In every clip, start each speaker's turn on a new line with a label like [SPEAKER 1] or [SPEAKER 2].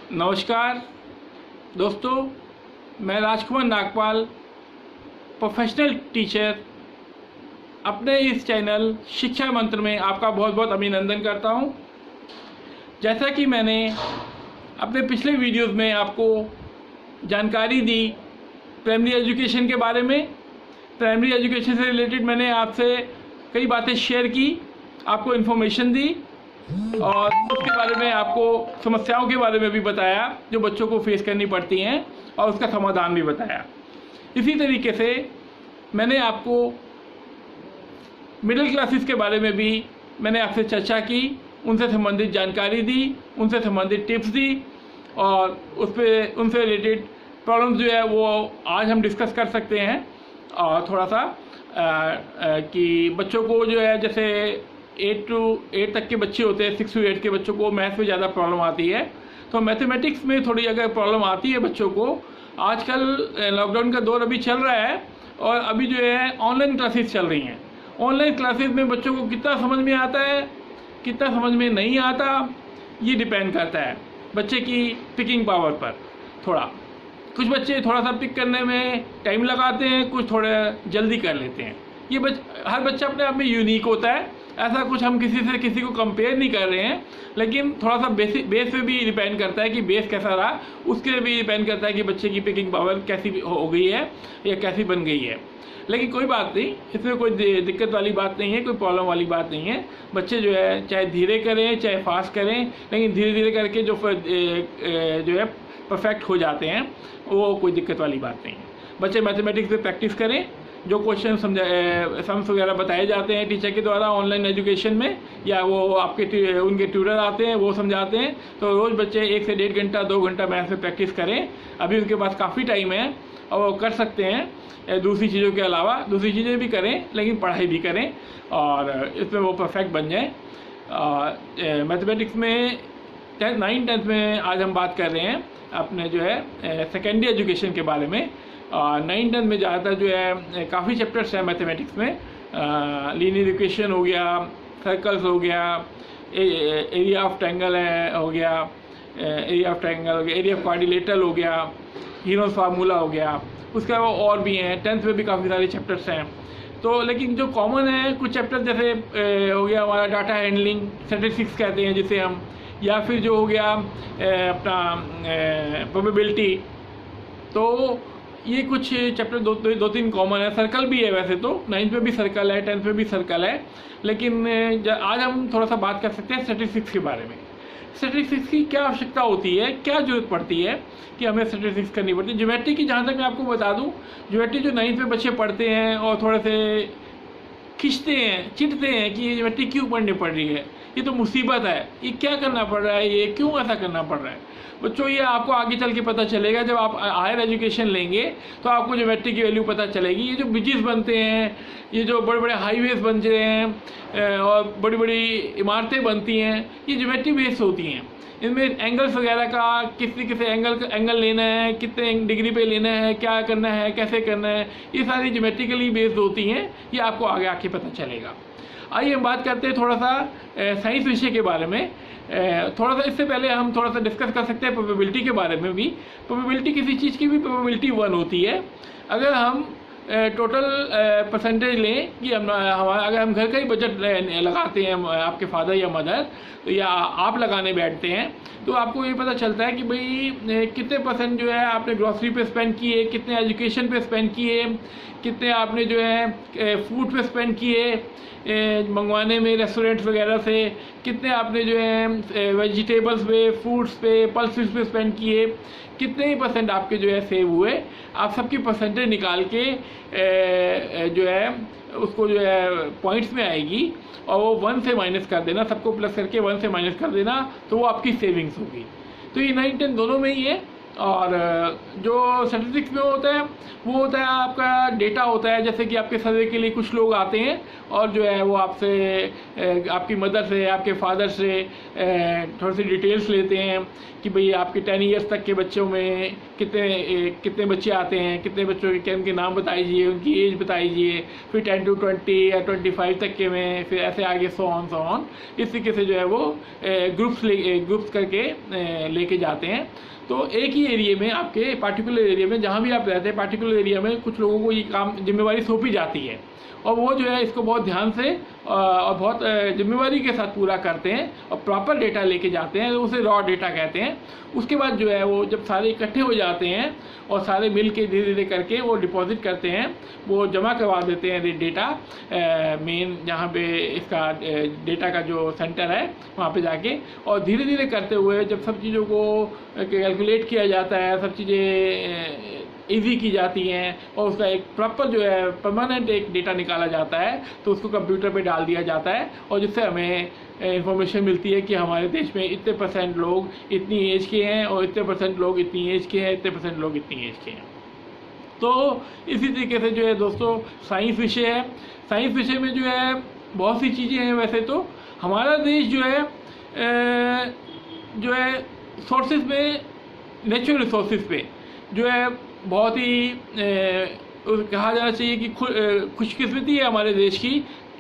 [SPEAKER 1] नमस्कार दोस्तों, मैं राजकुमार नागपाल, प्रोफेशनल टीचर, अपने इस चैनल शिक्षा मंत्र में आपका बहुत बहुत अभिनंदन करता हूं। जैसा कि मैंने अपने पिछले वीडियोस में आपको जानकारी दी प्राइमरी एजुकेशन के बारे में, प्राइमरी एजुकेशन से रिलेटेड मैंने आपसे कई बातें शेयर की, आपको इन्फॉर्मेशन दी और उसके बारे में आपको समस्याओं के बारे में भी बताया जो बच्चों को फेस करनी पड़ती हैं और उसका समाधान भी बताया। इसी तरीके से मैंने आपको मिडिल क्लासेस के बारे में भी मैंने आपसे चर्चा की, उनसे संबंधित जानकारी दी, उनसे संबंधित टिप्स दी और उनसे रिलेटेड प्रॉब्लम्स जो है वो आज हम डिस्कस कर सकते हैं। और थोड़ा सा कि बच्चों को जो है जैसे 8 तक के बच्चे होते हैं, 6 to 8 के बच्चों को मैथ्स में ज़्यादा प्रॉब्लम आती है, तो मैथमेटिक्स में थोड़ी अगर प्रॉब्लम आती है बच्चों को, आजकल लॉकडाउन का दौर अभी चल रहा है और अभी जो है ऑनलाइन क्लासेस चल रही हैं। ऑनलाइन क्लासेस में बच्चों को कितना समझ में आता है, कितना समझ में नहीं आता, ये डिपेंड करता है बच्चे की पिकिंग पावर पर। कुछ बच्चे थोड़ा सा पिक करने में टाइम लगाते हैं, कुछ थोड़ा जल्दी कर लेते हैं। ये हर बच्चा अपने आप में यूनिक होता है, ऐसा कुछ हम किसी को कंपेयर नहीं कर रहे हैं, लेकिन थोड़ा सा बेस पे भी डिपेंड करता है कि बेस कैसा रहा, उसके भी डिपेंड करता है कि बच्चे की पिकिंग पावर कैसी हो गई है या कैसी बन गई है। लेकिन कोई बात नहीं, इसमें कोई दिक्कत वाली बात नहीं है, कोई प्रॉब्लम वाली बात नहीं है। बच्चे जो है चाहे धीरे करें चाहे फास्ट करें, लेकिन धीरे धीरे करके जो है परफेक्ट हो जाते हैं, वो कोई दिक्कत वाली बात नहीं है। बच्चे मैथमेटिक्स पे प्रैक्टिस करें, जो क्वेश्चन सम्स वगैरह बताए जाते हैं टीचर के द्वारा ऑनलाइन एजुकेशन में, या वो उनके ट्यूटर आते हैं वो समझाते हैं, तो रोज़ बच्चे 1 से 1.5 घंटा 2 घंटा मैथ्स में प्रैक्टिस करें। अभी उनके पास काफ़ी टाइम है और वो कर सकते हैं। दूसरी चीज़ों के अलावा दूसरी चीज़ें भी करें, लेकिन पढ़ाई भी करें और इसमें वो परफेक्ट बन जाए। मैथमेटिक्स में 9th 10th में आज हम बात कर रहे हैं अपने जो है सेकेंडरी एजुकेशन के बारे में। 9th 10th में ज़्यादातर जो है काफ़ी चैप्टर्स हैं मैथमेटिक्स में। लीनियर इक्वेशन हो गया, सर्कल्स हो गया, एरिया ऑफ ट्रायंगल हो गया, एरिया ऑफ क्वाड्रिलेटरल हो गया, हीरोस फार्मूला हो गया, उसके अलावा और भी हैं। 10th में भी काफ़ी सारे चैप्टर्स हैं। तो लेकिन जो कॉमन है कुछ चैप्टर जैसे हो गया हमारा डाटा हैंडलिंग, स्टैटिस्टिक्स कहते हैं जिसे हम, या फिर जो हो गया अपना प्रोबेबिलिटी। तो ये कुछ चैप्टर 2-3 कॉमन है। सर्कल भी है, वैसे तो 9th में भी सर्कल है, 10th में भी सर्कल है, लेकिन आज हम थोड़ा सा बात कर सकते हैं स्टैटिस्टिक्स के बारे में। स्टैटिस्टिक्स की क्या आवश्यकता होती है, क्या जरूरत पड़ती है कि हमें स्टैटिस्टिक्स करनी पड़ती है। ज्योमेट्री की जहाँ तक मैं आपको बता दूँ, ज्योमेट्री जो 9th में बच्चे पढ़ते हैं और थोड़े से खिंचते हैं, चिढ़ते हैं कि ये ज्योमेट्री क्यों पढ़नी पड़ रही है, ये तो मुसीबत है, ये क्या करना पड़ रहा है, ये क्यों ऐसा करना पड़ रहा है। बच्चों ये आपको आगे चल के पता चलेगा, जब आप हायर एजुकेशन लेंगे तो आपको ज्योमेट्री की वैल्यू पता चलेगी। ये जो ब्रिजेस बनते हैं, ये जो बड़े बड़े हाईवेज बन रहे हैं और बड़ी बड़ी इमारतें बनती हैं, ये ज्योमेट्री बेस्ड होती हैं। इनमें एंगल्स वगैरह का किसी एंगल लेना है, कितने डिग्री पे लेना है, क्या करना है, कैसे करना है, ये सारी ज्योमेट्रिकली बेस्ड होती हैं। ये आपको आगे आके पता चलेगा। आइए हम बात करते हैं थोड़ा सा साइंस विषय के बारे में। थोड़ा सा इससे पहले हम थोड़ा सा डिस्कस कर सकते हैं प्रोबेबिलिटी के बारे में भी। प्रोबेबिलिटी किसी चीज़ की भी प्रोबेबिलिटी 1 होती है। अगर हम टोटल परसेंटेज लें कि अगर हम घर का ही बजट लगाते हैं, आपके फादर या मदर या आप लगाने बैठते हैं, तो आपको ये पता चलता है कि भाई कितने % जो है आपने ग्रॉसरी पे स्पेंड किए, कितने एजुकेशन पे स्पेंड किए, कितने आपने जो है फूड पे स्पेंड किए, मंगवाने में रेस्टोरेंट्स वगैरह से, कितने आपने जो है वेजिटेबल्स पे, फ्रूट्स पे, पल्सेस पे स्पेंड किए, कितने ही % आपके जो है सेव हुए। आप सबकी परसेंटेज निकाल के जो है उसको जो है पॉइंट्स में आएगी और वो 1 से माइनस कर देना, सबको प्लस करके 1 से माइनस कर देना, तो वो आपकी सेविंग्स होगी। तो ये 9th 10th दोनों में ही है। और जो स्टैटिस्टिक्स में होता है वो होता है आपका डेटा होता है, जैसे कि आपके सर्वे के लिए कुछ लोग आते हैं और जो है वो आपसे आपकी मदर से, आपके फादर से थोड़ी सी डिटेल्स लेते हैं कि भाई आपके 10 ईयर्स तक के बच्चों में कितने बच्चे आते हैं, कितने बच्चों के उनके नाम बताइए, उनकी एज बताइए, फिर 10 to 20 या 25 तक के में, फिर ऐसे आगे सो ऑन इस तरीके से जो है वो ग्रुप्स करके लेके जाते हैं। तो एक ही एरिया में, आपके पार्टिकुलर एरिया में जहाँ भी आप रहते हैं, पार्टिकुलर एरिया में कुछ लोगों को ये काम जिम्मेवारी सौंपी जाती है और वो जो है इसको बहुत ध्यान से और बहुत जिम्मेवारी के साथ पूरा करते हैं और प्रॉपर डेटा लेके जाते हैं, उसे रॉ डेटा कहते हैं। उसके बाद जो है वो जब सारे इकट्ठे हो जाते हैं और सारे मिल के धीरे धीरे करके वो डिपॉजिट करते हैं, वो जमा करवा देते हैं डेटा मेन जहाँ पे इसका डेटा का जो सेंटर है वहाँ पे जाके, और धीरे धीरे करते हुए जब सब चीज़ों को कैलकुलेट किया जाता है, सब चीज़ें ईजी की जाती हैं और उसका एक प्रॉपर जो है परमानेंट एक डेटा निकाला जाता है, तो उसको कंप्यूटर पे डाल दिया जाता है और जिससे हमें इंफॉर्मेशन मिलती है कि हमारे देश में इतने % लोग इतनी एज के हैं और इतने % लोग इतनी एज के हैं, इतने % लोग इतनी एज के हैं। तो इसी तरीके से जो है दोस्तों साइंस विषय है। साइंस विषय में जो है बहुत सी चीज़ें हैं। वैसे तो हमारा देश जो है सोर्सेज में, नेचुरल रिसोर्सेज पे जो है बहुत ही कहा जाना चाहिए कि खुशकिस्मती है हमारे देश की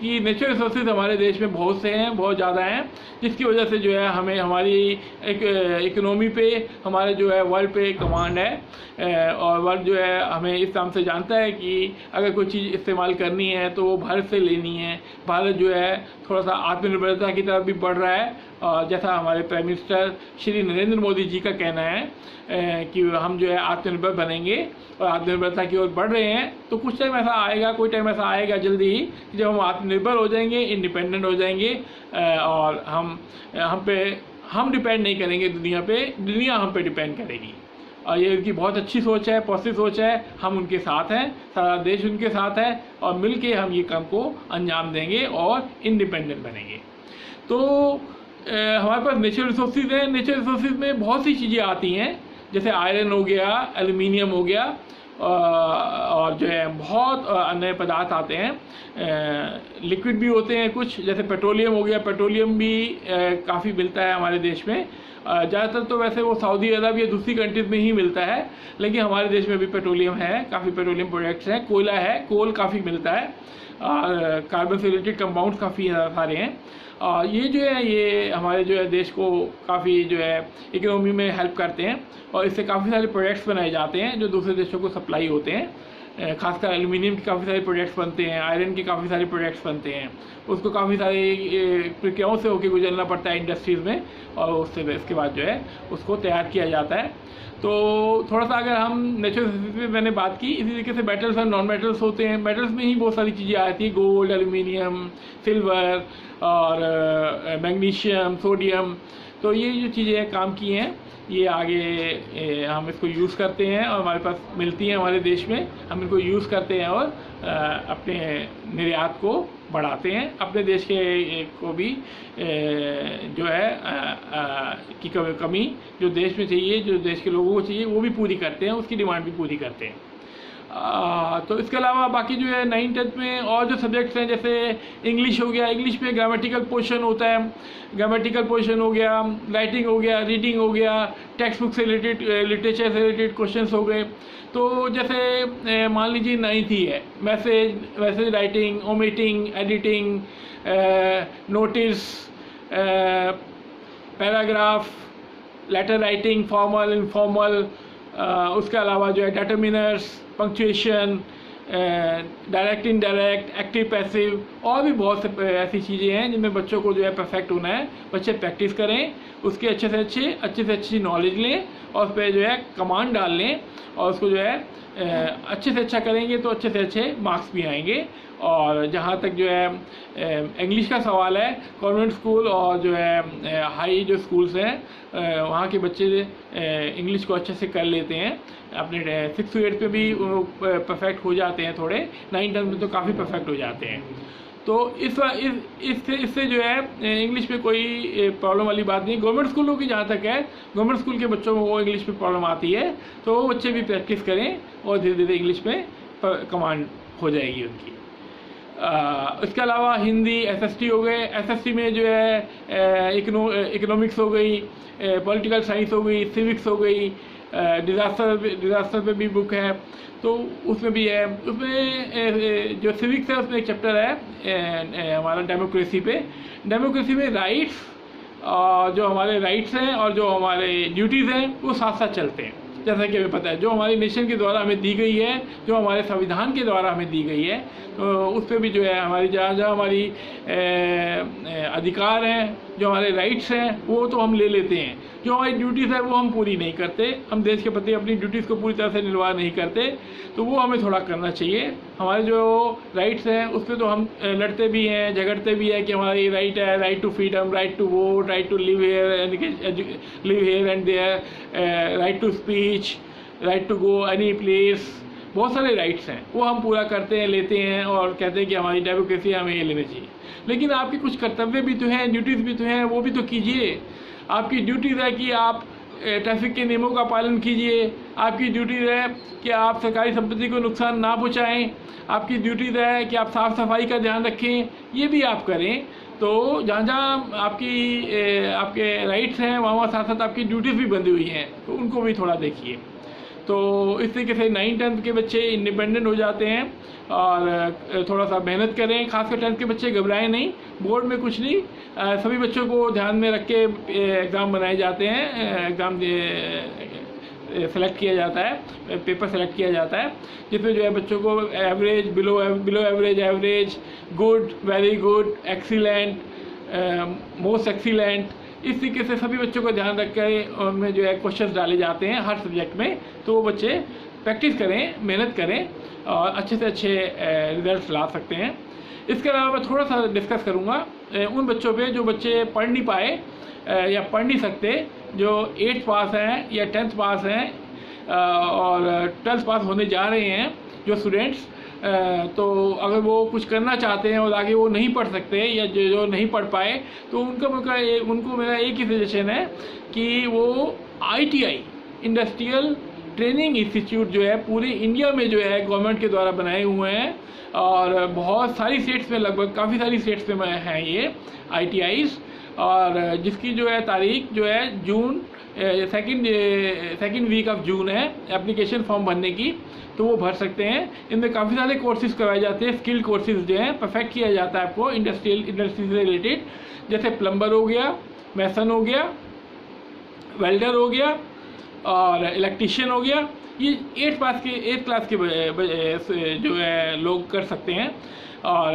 [SPEAKER 1] कि नेचुरल रिसोर्सेज हमारे देश में बहुत से हैं, बहुत ज़्यादा हैं, जिसकी वजह से जो है हमें हमारी एक इकोनॉमी पे, हमारे जो है वर्ल्ड पे कमांड है और वर्ल्ड जो है हमें इस नाम से जानता है कि अगर कोई चीज़ इस्तेमाल करनी है तो वो भारत से लेनी है। भारत जो है थोड़ा सा आत्मनिर्भरता की तरफ भी बढ़ रहा है और जैसा हमारे प्राइम मिनिस्टर श्री नरेंद्र मोदी जी का कहना है कि हम जो है आत्मनिर्भर बनेंगे और आत्मनिर्भरता की ओर बढ़ रहे हैं। तो कुछ टाइम ऐसा आएगा, कोई टाइम ऐसा आएगा जल्दी ही जब हम आत्मनिर्भर हो जाएंगे, इंडिपेंडेंट हो जाएंगे और हम डिपेंड नहीं करेंगे दुनिया पे, दुनिया हम पे डिपेंड करेगी। और ये उनकी बहुत अच्छी सोच है, पॉजिटिव सोच है। हम उनके साथ हैं, सारा देश उनके साथ है और मिलके हम ये काम को अंजाम देंगे और इंडिपेंडेंट बनेंगे। तो हमारे पास नेचुरल रिसोर्सेज हैं। नेचुरल रिसोर्सेज में बहुत सी चीज़ें आती हैं, जैसे आयरन हो गया, एल्युमिनियम हो गया और जो है बहुत अन्य पदार्थ आते हैं। लिक्विड भी होते हैं कुछ, जैसे पेट्रोलियम हो गया। पेट्रोलियम भी काफ़ी मिलता है हमारे देश में। ज़्यादातर तो वैसे वो सऊदी अरब या दूसरी कंट्रीज़ में ही मिलता है, लेकिन हमारे देश में भी पेट्रोलियम है, काफ़ी पेट्रोलियम प्रोडक्ट्स हैं। कोयला है, कोल काफ़ी मिलता है और कार्बन से रिलेटेड कंपाउंड्स काफ़ी सारे हैं। और ये जो है ये हमारे जो है देश को काफ़ी जो है इकोनॉमी में हेल्प करते हैं और इससे काफ़ी सारे प्रोडक्ट्स बनाए जाते हैं जो दूसरे देशों को सप्लाई होते हैं। खासकर एल्युमिनियम के काफ़ी सारे प्रोडक्ट्स बनते हैं, आयरन के काफ़ी सारे प्रोडक्ट्स बनते हैं। उसको काफ़ी सारी प्रक्रियाओं से होकर गुजरना पड़ता है इंडस्ट्रीज़ में और उससे इसके बाद जो है उसको तैयार किया जाता है। तो थोड़ा सा अगर हम नेचुरल रिसोर्सेज में मैंने बात की, इसी तरीके से मेटल्स और नॉन मेटल्स होते हैं। मेटल्स में ही बहुत सारी चीज़ें आती हैं, गोल्ड, एल्युमिनियम, सिल्वर और मैग्नीशियम, सोडियम। तो ये जो चीज़ें काम की हैं ये आगे हम इसको यूज़ करते हैं और हमारे पास मिलती हैं हमारे देश में। हम इनको यूज़ करते हैं और अपने निर्यात को बढ़ाते हैं, अपने देश के को भी जो है की कमी जो देश में चाहिए, जो देश के लोगों को चाहिए, वो भी पूरी करते हैं, उसकी डिमांड भी पूरी करते हैं। तो इसके अलावा बाकी जो है 9th-10th में और जो सब्जेक्ट्स हैं, जैसे इंग्लिश हो गया, इंग्लिश में ग्रामेटिकल पोर्शन होता है, ग्रामेटिकल पोर्शन हो गया, राइटिंग हो गया, रीडिंग हो गया, टेक्स्ट बुक से रिलेटेड, लिटरेचर से रिलेटेड क्वेश्चंस हो गए। तो जैसे मान लीजिए 9th ही है, message writing, omitting, editing, notice, paragraph, letter writing, formal, informal, उसके अलावा जो है determiners, punctuation, direct, indirect, active, passive और भी बहुत से ऐसी चीज़ें हैं जिनमें बच्चों को जो है परफेक्ट होना है। बच्चे प्रैक्टिस करें, उसकी अच्छे से अच्छी नॉलेज लें और उस पर जो है कमांड डाल लें और उसको जो है अच्छे से अच्छा करेंगे तो अच्छे से अच्छे मार्क्स भी आएंगे। और जहाँ तक जो है इंग्लिश का सवाल है, कॉन्वेंट स्कूल और जो है हाई जो स्कूल्स हैं वहाँ के बच्चे इंग्लिश को अच्छे से कर लेते हैं। अपने 6th to 8th पे भी परफेक्ट हो जाते हैं, थोड़े 9th-10th में तो काफ़ी परफेक्ट हो जाते हैं। तो इससे जो है इंग्लिश में कोई प्रॉब्लम वाली बात नहीं। गवर्नमेंट स्कूलों की जहाँ तक है, गवर्नमेंट स्कूल के बच्चों को वो इंग्लिश में प्रॉब्लम आती है, तो वो बच्चे भी प्रैक्टिस करें और धीरे धीरे इंग्लिश में कमांड हो जाएगी उनकी। इसके अलावा हिंदी, SST हो गए। SST में जो है इकोनॉमिक्स हो गई, पॉलिटिकल साइंस हो गई, सिविक्स हो गई, डिज़ास्टर पे भी बुक है, तो उसमें भी है। उसमें जो सिविक्स है उसमें एक चैप्टर है हमारा डेमोक्रेसी पे। डेमोक्रेसी में राइट्स, जो हमारे राइट्स हैं और जो हमारे ड्यूटीज़ हैं वो साथ साथ चलते हैं। जैसा कि हमें पता है, जो हमारी नेशन के द्वारा हमें दी गई है, जो हमारे संविधान के द्वारा हमें दी गई है, तो उस पर भी जो है हमारी जहाँ हमारी अधिकार हैं, जो हमारे राइट्स हैं, वो तो हम ले लेते हैं। जो हमारी ड्यूटीज़ है वो हम पूरी नहीं करते, हम देश के प्रति अपनी ड्यूटीज़ को पूरी तरह से निर्वाह नहीं करते, तो वो हमें थोड़ा करना चाहिए। हमारे जो राइट्स हैं उस पर तो हम लड़ते भी हैं, झगड़ते भी हैं कि हमारा ये राइट है, right to freedom, right to vote, right to live here and there, right to speech, right to go any place. बहुत सारे राइट्स हैं, वो हम पूरा करते हैं, लेते हैं और कहते हैं कि हमारी डेमोक्रेसी हमें ये लेना चाहिए। लेकिन आपके कुछ कर्तव्य भी तो हैं, ड्यूटीज़ भी तो हैं, वो भी तो कीजिए। आपकी ड्यूटीज़ है कि आप ट्रैफिक के नियमों का पालन कीजिए। आपकी ड्यूटीज़ है कि आप सरकारी संपत्ति को नुकसान ना पहुँचाएँ। आपकी ड्यूटीज़ है कि आप साफ़ सफाई का ध्यान रखें, ये भी आप करें। तो जहाँ जहाँ आपके राइट्स हैं वहाँ साथ साथ आपकी ड्यूटीज़ भी बंधी हुई हैं, तो उनको भी थोड़ा देखिए। तो इस तरीके से 9th-10th के बच्चे इंडिपेंडेंट हो जाते हैं और थोड़ा सा मेहनत करें। खासकर 10th के बच्चे घबराएं नहीं, बोर्ड में कुछ नहीं, सभी बच्चों को ध्यान में रख के एग्ज़ाम बनाए जाते हैं, एग्ज़ाम सेलेक्ट किया जाता है, पेपर सेलेक्ट किया जाता है, जिसमें जो है बच्चों को average, below average, average, good, very good, excellent, most excellent, इस तरीके से सभी बच्चों को ध्यान रख कर उनमें जो है क्वेश्चंस डाले जाते हैं हर सब्जेक्ट में। तो वो बच्चे प्रैक्टिस करें, मेहनत करें और अच्छे से अच्छे रिजल्ट्स ला सकते हैं। इसके अलावा मैं थोड़ा सा डिस्कस करूँगा उन बच्चों पे जो बच्चे पढ़ नहीं पाए या पढ़ नहीं सकते, जो 8th पास हैं या 10th पास हैं और 12th पास होने जा रहे हैं जो स्टूडेंट्स, तो अगर वो कुछ करना चाहते हैं और आगे वो नहीं पढ़ सकते या जो नहीं पढ़ पाए, तो उनको मेरा एक ही सजेशन है कि वो ITI, इंडस्ट्रियल ट्रेनिंग इंस्टीट्यूट जो है पूरे इंडिया में जो है गवर्नमेंट के द्वारा बनाए हुए हैं और बहुत सारी स्टेट्स में, लगभग काफ़ी सारी स्टेट्स में हैं ये ITIs, और जिसकी जो है तारीख जो है जून सेकेंड वीक ऑफ जून है एप्लीकेशन फॉर्म भरने की, तो वो भर सकते हैं। इनमें काफ़ी सारे कोर्सेज करवाए जाते हैं, स्किल कोर्सेज जो हैं परफेक्ट किया जाता है आपको इंडस्ट्री से रिलेटेड, जैसे प्लम्बर हो गया, मैसन हो गया, वेल्डर हो गया और इलेक्ट्रीशियन हो गया। ये 8th क्लास के जो है लोग कर सकते हैं। और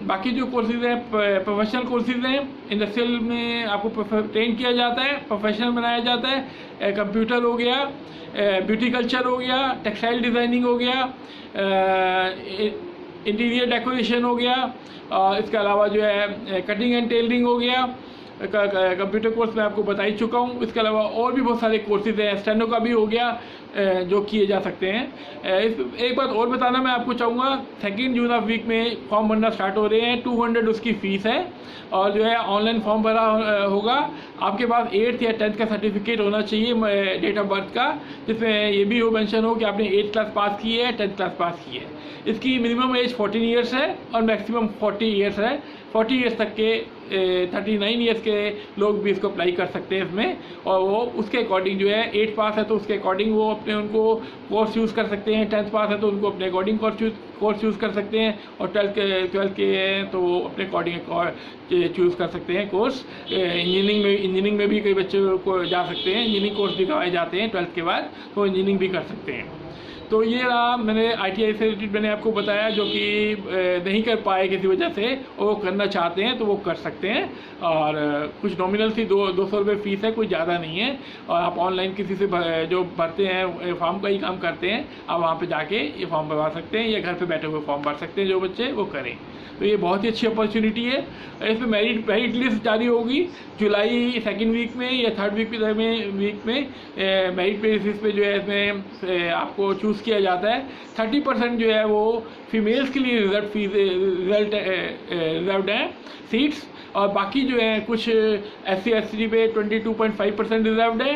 [SPEAKER 1] बाकी जो कोर्सेज हैं प्रोफेशनल कोर्सेज हैं, इंडस्ट्रियल में आपको ट्रेन किया जाता है, प्रोफेशनल बनाया जाता है। कंप्यूटर हो गया, ब्यूटी कल्चर हो गया, टेक्सटाइल डिज़ाइनिंग हो गया, इंटीरियर डेकोरेशन हो गया, और इसके अलावा जो है कटिंग एंड टेलरिंग हो गया। कंप्यूटर कोर्स मैं आपको बता ही चुका हूँ। इसके अलावा और भी बहुत सारे कोर्सेज हैं, स्टेनो का भी हो गया जो किए जा सकते हैं। एक बात और बताना मैं आपको चाहूँगा, 2 जून ऑफ वीक में फॉर्म भरना स्टार्ट हो रहे हैं। 200 उसकी फ़ीस है और जो है ऑनलाइन फॉर्म भरा होगा। आपके पास 8th या 10th का सर्टिफिकेट होना चाहिए डेट ऑफ बर्थ का, जिसमें ये भी मेंशन हो कि आपने 8th क्लास पास की है, 10th क्लास पास की है। इसकी मिनिमम एज 14 ईयर्स है और मैक्सिमम 40 ईयर्स है। 40 ईयर्स तक के 39 ईयर्स के लोग भी इसको अप्लाई कर सकते हैं इसमें, और वो उसके अकॉर्डिंग जो है 8th पास है तो उसके अकॉर्डिंग वो अपने उनको कोर्स यूज़ कर सकते हैं, 10th पास है तो उनको अपने अकॉर्डिंग कोर्स यूज़ कर सकते हैं, और 12th के हैं तो वो अपने अकॉर्डिंग चूज़ कर सकते हैं कोर्स। इंजीनियरिंग में भी कई बच्चे को जा सकते हैं, इंजीनियरिंग कोर्स भी करवाए जाते हैं 12th के बाद, तो इंजीनियरिंग भी कर सकते हैं। तो ये रहा मैंने ITI से रिलेटेड मैंने आपको बताया, जो कि नहीं कर पाए किसी वजह से, वो करना चाहते हैं तो वो कर सकते हैं। और कुछ नॉमिनल सी 200 रुपये फ़ीस है, कोई ज़्यादा नहीं है। और आप ऑनलाइन किसी से जो भरते हैं फॉर्म का ही काम करते हैं, आप वहाँ पे जाके ये फॉर्म भरवा सकते हैं या घर पे बैठे हुए फॉर्म भर सकते हैं, जो बच्चे वो करें। तो ये बहुत ही अच्छी अपॉर्चुनिटी है। इसमें मेरिट लिस्ट जारी होगी जुलाई 2nd वीक में या 3rd वीक में मेरिट बेसिस पे जो है इसमें आपको चूज़ किया जाता है। 30% जो है वो फीमेल्स के लिए रिजर्व्ड है सीट्स, और बाकी जो है कुछ SC ST पे 22.5% रिजर्व्ड है।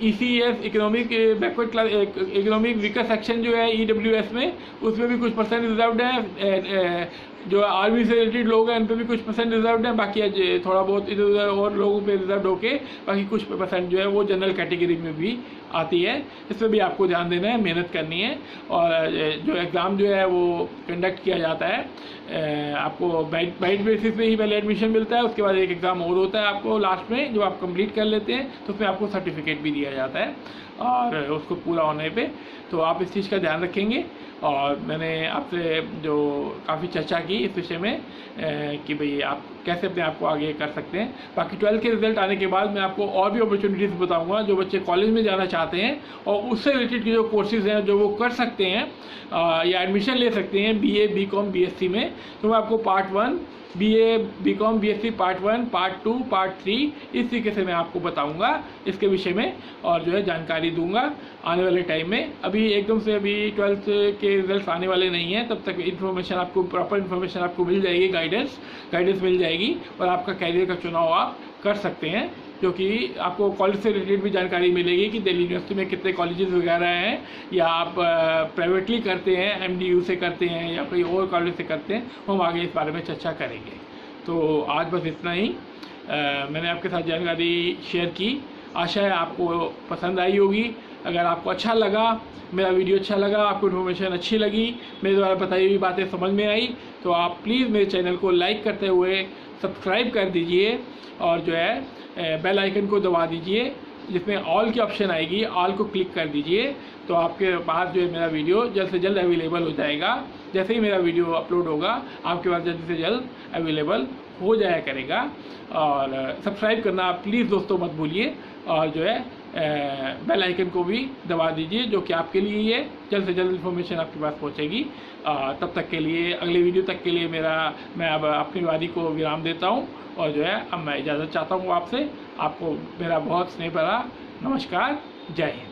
[SPEAKER 1] ECS economic backward class economic weaker section जो है EWS में, उसमें भी कुछ परसेंट रिजर्व्ड है। जो आर्मी से रिलेटेड लोग हैं उन पर भी कुछ परसेंट रिजर्व्ड है। बाकी थोड़ा बहुत इधर उधर और लोगों पे रिजर्व होके बाकी कुछ परसेंट जो है वो जनरल कैटेगरी में भी आती है। इस पर भी आपको ध्यान देना है, मेहनत करनी है, और जो एग्ज़ाम जो है वो कंडक्ट किया जाता है। आपको मेरिट बेसिस पे ही पहले एडमिशन मिलता है, उसके बाद एक एग्ज़ाम और होता है आपको लास्ट में, जो आप कंप्लीट कर लेते हैं तो उसमें आपको सर्टिफिकेट भी दिया जाता है और उसको पूरा होने पे। तो आप इस चीज़ का ध्यान रखेंगे। और मैंने आपसे जो काफ़ी चर्चा की इस विषय में कि भाई आप कैसे अपने आप को आगे कर सकते हैं। बाकी 12th के रिजल्ट आने के बाद मैं आपको और भी अपॉर्चुनिटीज़ बताऊंगा जो बच्चे कॉलेज में जाना चाहते हैं और उससे रिलेटेड जो कोर्सेज़ हैं जो वो कर सकते हैं या एडमिशन ले सकते हैं BA BCom BSc में। तो मैं आपको part 1 BA BCom BSc part 1 part 2 part 3 इस तरीके से मैं आपको बताऊंगा इसके विषय में और जो है जानकारी दूंगा आने वाले टाइम में। अभी एकदम से अभी 12th के रिजल्ट्स आने वाले नहीं हैं, तब तक इन्फॉर्मेशन आपको प्रॉपर इन्फॉर्मेशन आपको मिल जाएगी, गाइडेंस मिल जाएगी और आपका कैरियर का चुनाव आप कर सकते हैं। क्योंकि आपको कॉलेज से रिलेटेड भी जानकारी मिलेगी कि दिल्ली यूनिवर्सिटी में कितने कॉलेजेस वगैरह हैं, या आप प्राइवेटली करते हैं MDU से करते हैं या कोई और कॉलेज से करते हैं, हम आगे इस बारे में चर्चा करेंगे। तो आज बस इतना ही मैंने आपके साथ जानकारी शेयर की। आशा है आपको पसंद आई होगी। अगर आपको अच्छा लगा, मेरा वीडियो अच्छा लगा, आपको इन्फॉर्मेशन अच्छी लगी, मेरे द्वारा बताई हुई बातें समझ में आई, तो आप प्लीज़ मेरे चैनल को लाइक करते हुए सब्सक्राइब कर दीजिए और जो है बेल आइकन को दबा दीजिए, जिसमें ऑल की ऑप्शन आएगी, ऑल को क्लिक कर दीजिए। तो आपके पास जो है मेरा वीडियो जल्द से जल्द अवेलेबल हो जाएगा। जैसे ही मेरा वीडियो अपलोड होगा आपके पास जल्द से जल्द अवेलेबल हो जाया करेगा। और सब्सक्राइब करना आप प्लीज़ दोस्तों मत भूलिए, और जो है बेल आइकन को भी दबा दीजिए, जो कि आपके लिए ये जल्द से जल्द इन्फॉर्मेशन आपके पास पहुंचेगी। तब तक के लिए, अगले वीडियो तक के लिए मैं अब अपनी वादी को विराम देता हूं और जो है अब मैं इजाज़त चाहता हूं आपसे। आपको मेरा बहुत स्नेह भरा नमस्कार। जय हिंद।